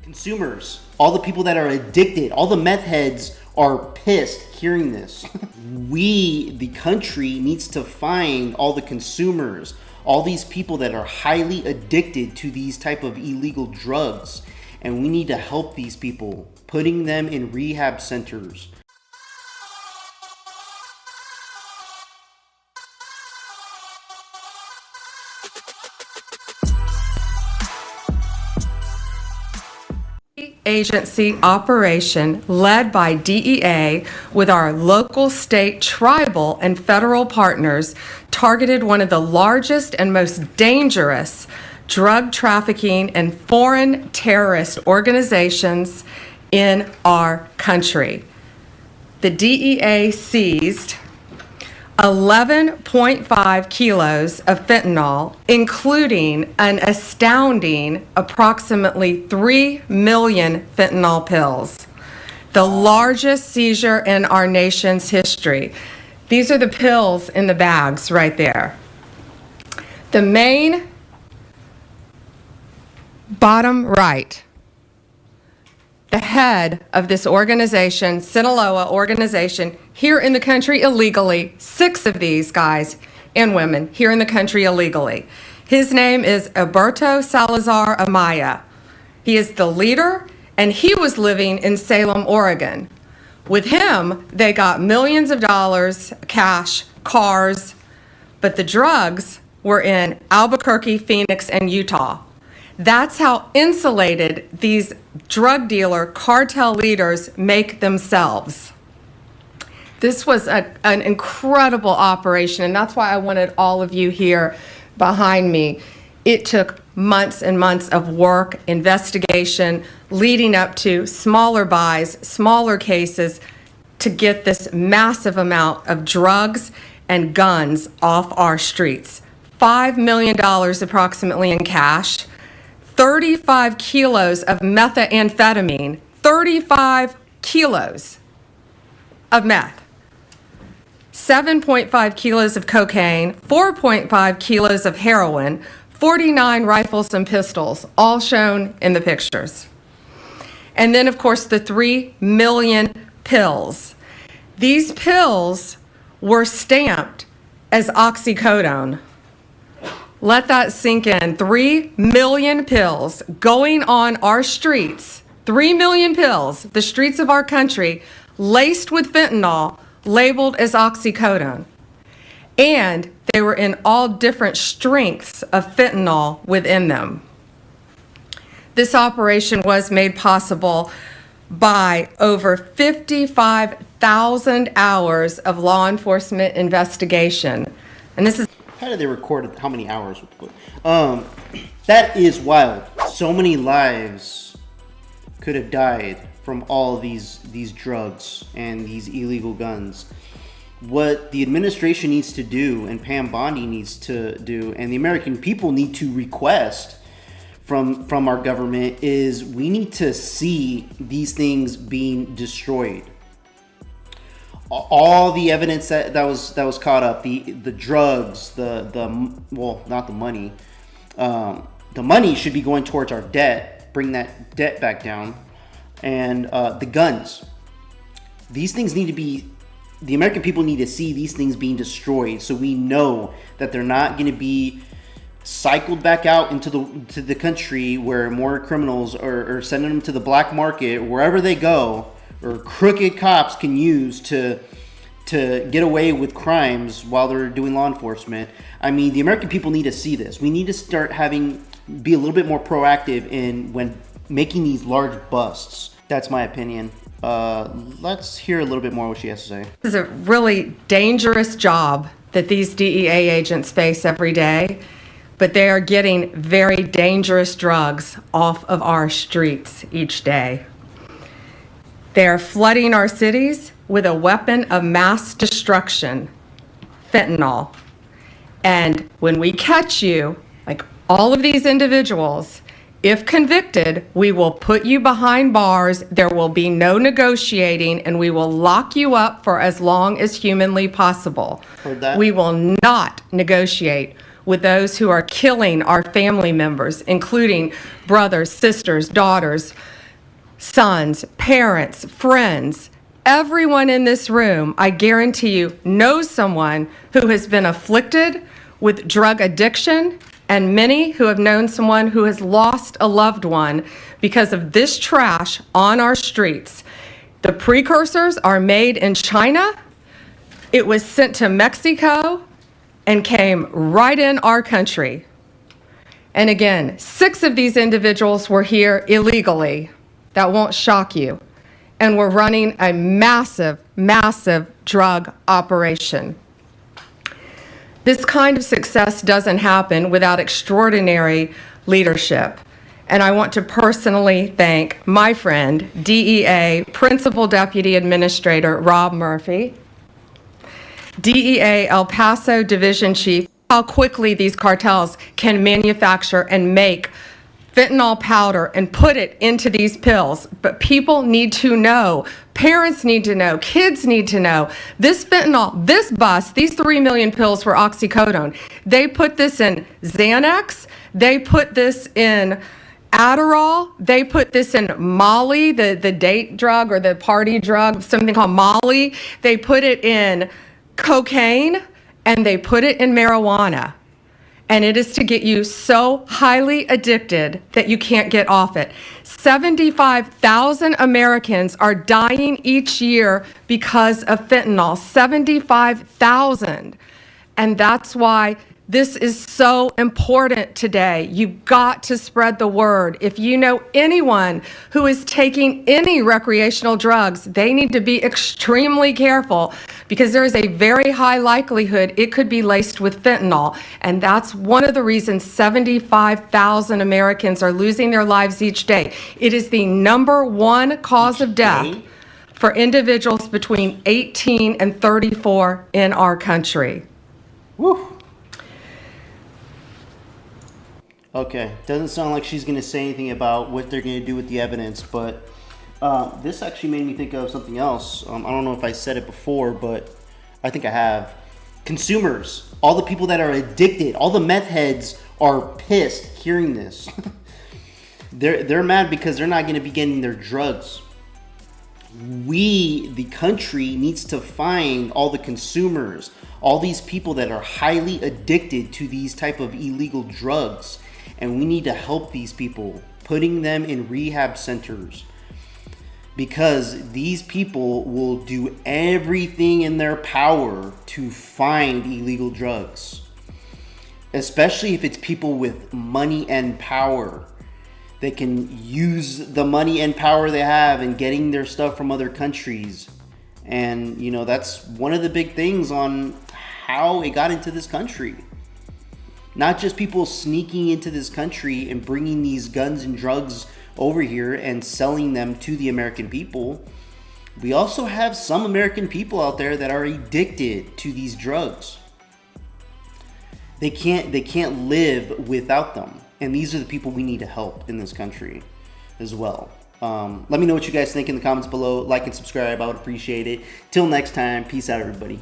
Consumers, all the people that are addicted, all the meth heads are pissed hearing this. We, the country, needs to find all the consumers, all these people that are highly addicted to these type of illegal drugs, and we need to help these people, putting them in rehab centers. Agency operation led by DEA with our local, state, tribal, and federal partners targeted one of the largest and most dangerous drug trafficking and foreign terrorist organizations in our country. The DEA seized 11.5 kilos of fentanyl, including an astounding approximately 3 million fentanyl pills, the largest seizure in our nation's history. These are the pills in the bags right there. The main bottom right, the head of this organization, Sinaloa organization, here in the country illegally, 6 of these guys and women here in the country illegally. His name is Alberto Salazar Amaya. He is the leader, and he was living in Salem, Oregon. With him, they got millions of dollars, cash, cars, but the drugs were in Albuquerque, Phoenix, and Utah. That's how insulated these drug dealer cartel leaders make themselves. This was an incredible operation, and that's why I wanted all of you here behind me. It took months and months of work, investigation, leading up to smaller buys, smaller cases, to get this massive amount of drugs and guns off our streets. $5 million approximately in cash, 35 kilos of methamphetamine, 35 kilos of meth, 7.5 kilos of cocaine, 4.5 kilos of heroin, 49 rifles and pistols, all shown in the pictures. And then, of course, the 3 million pills. These pills were stamped as oxycodone. Let that sink in. 3 million pills going on our streets. 3 million pills, the streets of our country, laced with fentanyl, labeled as oxycodone. And they were in all different strengths of fentanyl within them. This operation was made possible by over 55,000 hours of law enforcement investigation. And this is how did they record how many hours? That is wild. So many lives could have died from all these drugs and these illegal guns. What the administration needs to do, and Pam Bondi needs to do, and the American people need to request from our government is we need to see these things being destroyed. All the evidence that was caught up, the drugs, well, not the money. The money should be going towards our debt, bring that debt back down, and the guns. These things need to be. The American people need to see these things being destroyed, so we know that they're not going to be cycled back out into the country where more criminals are sending them to the black market, wherever they go, or crooked cops can use to get away with crimes while they're doing law enforcement. I mean, the American people need to see this. We need to start be a little bit more proactive in when making these large busts. That's my opinion. Let's hear a little bit more what she has to say. This is a really dangerous job that these DEA agents face every day, but they are getting very dangerous drugs off of our streets each day. They are flooding our cities with a weapon of mass destruction, fentanyl. And when we catch you, like all of these individuals, if convicted, we will put you behind bars, there will be no negotiating, and we will lock you up for as long as humanly possible. Heard that? We will not negotiate with those who are killing our family members, including brothers, sisters, daughters, sons, parents, friends. Everyone in this room, I guarantee you, knows someone who has been afflicted with drug addiction, and many who have known someone who has lost a loved one because of this trash on our streets. The precursors are made in China. It was sent to Mexico and came right in our country. And again, 6 of these individuals were here illegally. That won't shock you. And we're running a massive, massive drug operation. This kind of success doesn't happen without extraordinary leadership. And I want to personally thank my friend, DEA Principal Deputy Administrator Rob Murphy, DEA El Paso Division Chief, how quickly these cartels can manufacture and make fentanyl powder and put it into these pills. But people need to know, parents need to know, kids need to know. This fentanyl, this bus, these 3 million pills were oxycodone. They put this in Xanax, they put this in Adderall, they put this in Molly, the date drug or the party drug, something called Molly. They put it in cocaine, and they put it in marijuana. And it is to get you so highly addicted that you can't get off it. 75,000 Americans are dying each year because of fentanyl. 75,000. And that's why this is so important today. You've got to spread the word. If you know anyone who is taking any recreational drugs, they need to be extremely careful because there is a very high likelihood it could be laced with fentanyl. And that's one of the reasons 75,000 Americans are losing their lives each day. It is the #1 cause of death for individuals between 18 and 34 in our country. Woo. Okay, doesn't sound like she's going to say anything about what they're going to do with the evidence, but this actually made me think of something else. I don't know if I said it before, but I think I have. Consumers, all the people that are addicted, all the meth heads are pissed hearing this. They're mad because they're not going to be getting their drugs. We, the country, needs to find all the consumers, all these people that are highly addicted to these type of illegal drugs. And we need to help these people, putting them in rehab centers, because these people will do everything in their power to find illegal drugs, especially if it's people with money and power. They can use the money and power they have in getting their stuff from other countries. And, you know, that's one of the big things on how it got into this country. Not just people sneaking into this country and bringing these guns and drugs over here and selling them to the American people. We also have some American people out there that are addicted to these drugs. They can't live without them. And these are the people we need to help in this country as well. Let me know what you guys think in the comments below. Like and subscribe. I would appreciate it. Till next time. Peace out, everybody.